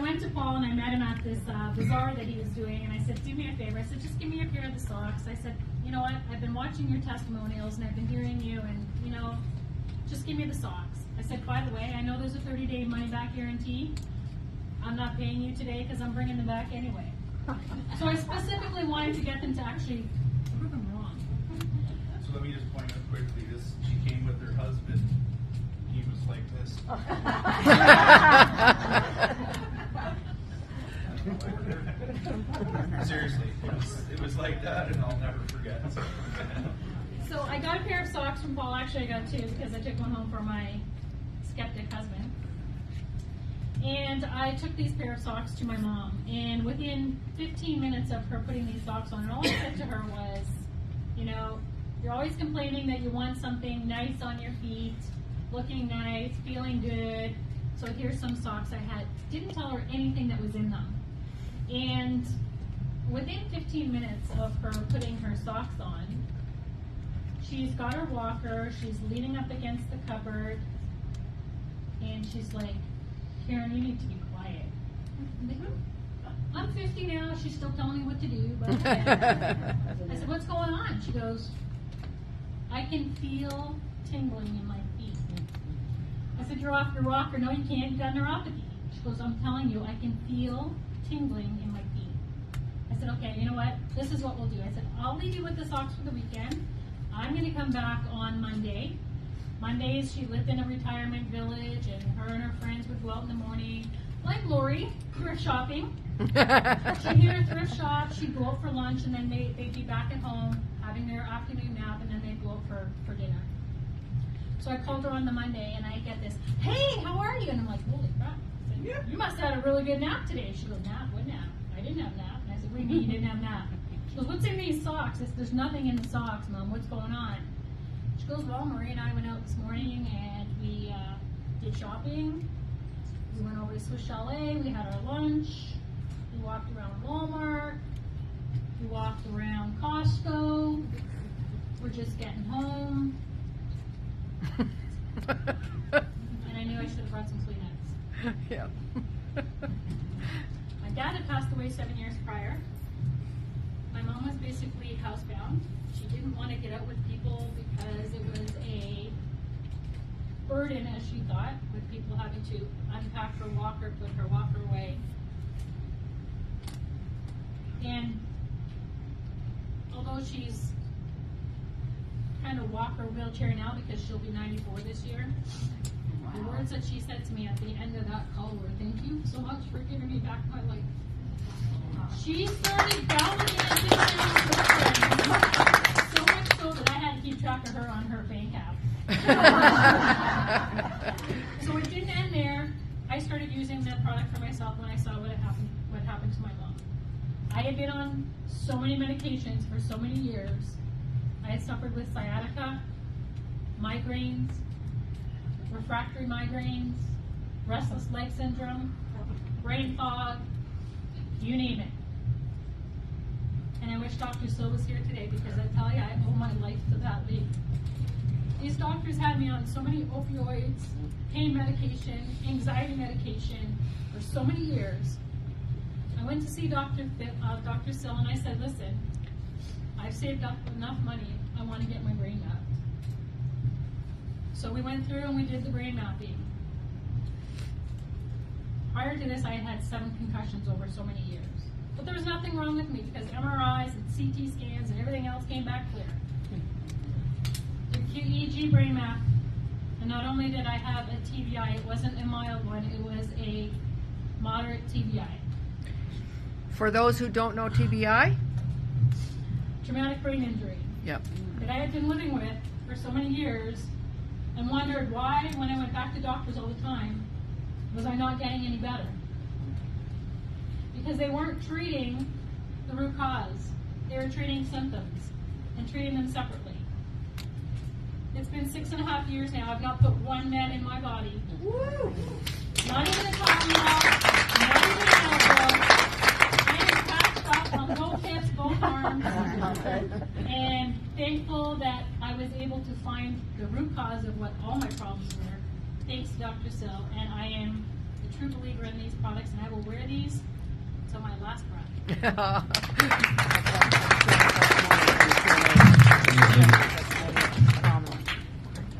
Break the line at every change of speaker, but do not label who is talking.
went to Paul and I met him at this bazaar that he was doing, and I said, do me a favor. I said, just give me a pair of the socks. I said, you know what, I've been watching your testimonials and I've been hearing you, and you know, just give me the socks. I said, by the way, I know there's a 30-day money-back guarantee. I'm not paying you today because I'm bringing them back anyway. So I specifically wanted to get them to actually prove them wrong.
So let me just point out quickly, she came with her husband. He was like this. Seriously, it was like that, and I'll never forget.
So I got a pair of socks from Paul. Actually, I got two because I took one home for my skeptic husband. And I took these pair of socks to my mom. And within 15 minutes of her putting these socks on, and all I said to her was, you know, you're always complaining that you want something nice on your feet, looking nice, feeling good. So here's some socks I had. Didn't tell her anything that was in them. And within 15 minutes of her putting her socks on, she's got her walker, she's leaning up against the cupboard, and she's like, Karen, you need to be quiet. I'm 50 now, she's still telling me what to do, but okay. I said, what's going on? She goes, I can feel tingling in my feet. I said, you're off your rocker. No, you can't, you've got neuropathy. She goes, I'm telling you, I can feel tingling in my feet. I said, okay, you know what? This is what we'll do. I said, I'll leave you with the socks for the weekend. I'm going to come back on Monday. Mondays, she lived in a retirement village, and her friends would go out in the morning, like Lori, thrift shopping. She'd hit her thrift shop, she'd go out for lunch, and then they'd be back at home having their afternoon nap, and then they'd go out for dinner. So I called her on the Monday, and I get this, hey, how are you? And I'm like, holy crap. I said, you must have had a really good nap today. She goes, nap? What nap? I didn't have a nap. And I said, what do you mean you didn't have a nap? She goes, what's in these socks? I said, there's nothing in the socks, Mom. What's going on? She goes, well, Marie and I went out this morning and we did shopping. We went over to Swiss Chalet. We had our lunch. We walked around Walmart. We walked around Costco. We're just getting home. And I knew I should have brought some Kleenex.
Yeah.
My dad had passed away 7 years prior. My mom was basically housebound. She didn't want to get out with people because it was a burden, as she thought, with people having to unpack her walker, put her walker away. And although she's kind of walker wheelchair now because she'll be 94 this year, the words that she said to me at the end of that call were, thank you so much for giving me back my life. She started validating so much so that I had to keep track of her on her bank app. So it didn't end there. I started using that product for myself when I saw what happened to my mom. I had been on so many medications for so many years. I had suffered with sciatica, migraines, refractory migraines, restless leg syndrome, brain fog, you name it. And I wish Dr. Sil was here today because I tell you, I owe my life to that lady. These doctors had me on so many opioids, pain medication, anxiety medication for so many years. I went to see Dr. Sil and I said, listen, I've saved up enough money, I want to get my brain mapped. So we went through and we did the brain mapping. Prior to this, I had had 7 concussions over so many years. But there was nothing wrong with me because MRIs and CT scans and everything else came back clear. The QEEG brain map, and not only did I have a TBI, it wasn't a mild one, it was a moderate TBI.
For those who don't know TBI?
Traumatic brain injury.
Yep.
That I had been living with for so many years and wondered why, when I went back to doctors all the time, was I not getting any better? Because they weren't treating the root cause. They were treating symptoms and treating them separately. It's been 6.5 years now. I've not put one med in my body. Woo! Not even a Tylenol, not even an Advil. I am patched up on both hips, both arms, and thankful that I was able to find the root cause of what all my problems were. Thanks to Dr. Sil, and I am a true believer in these products, and I will wear these till my last breath.
That's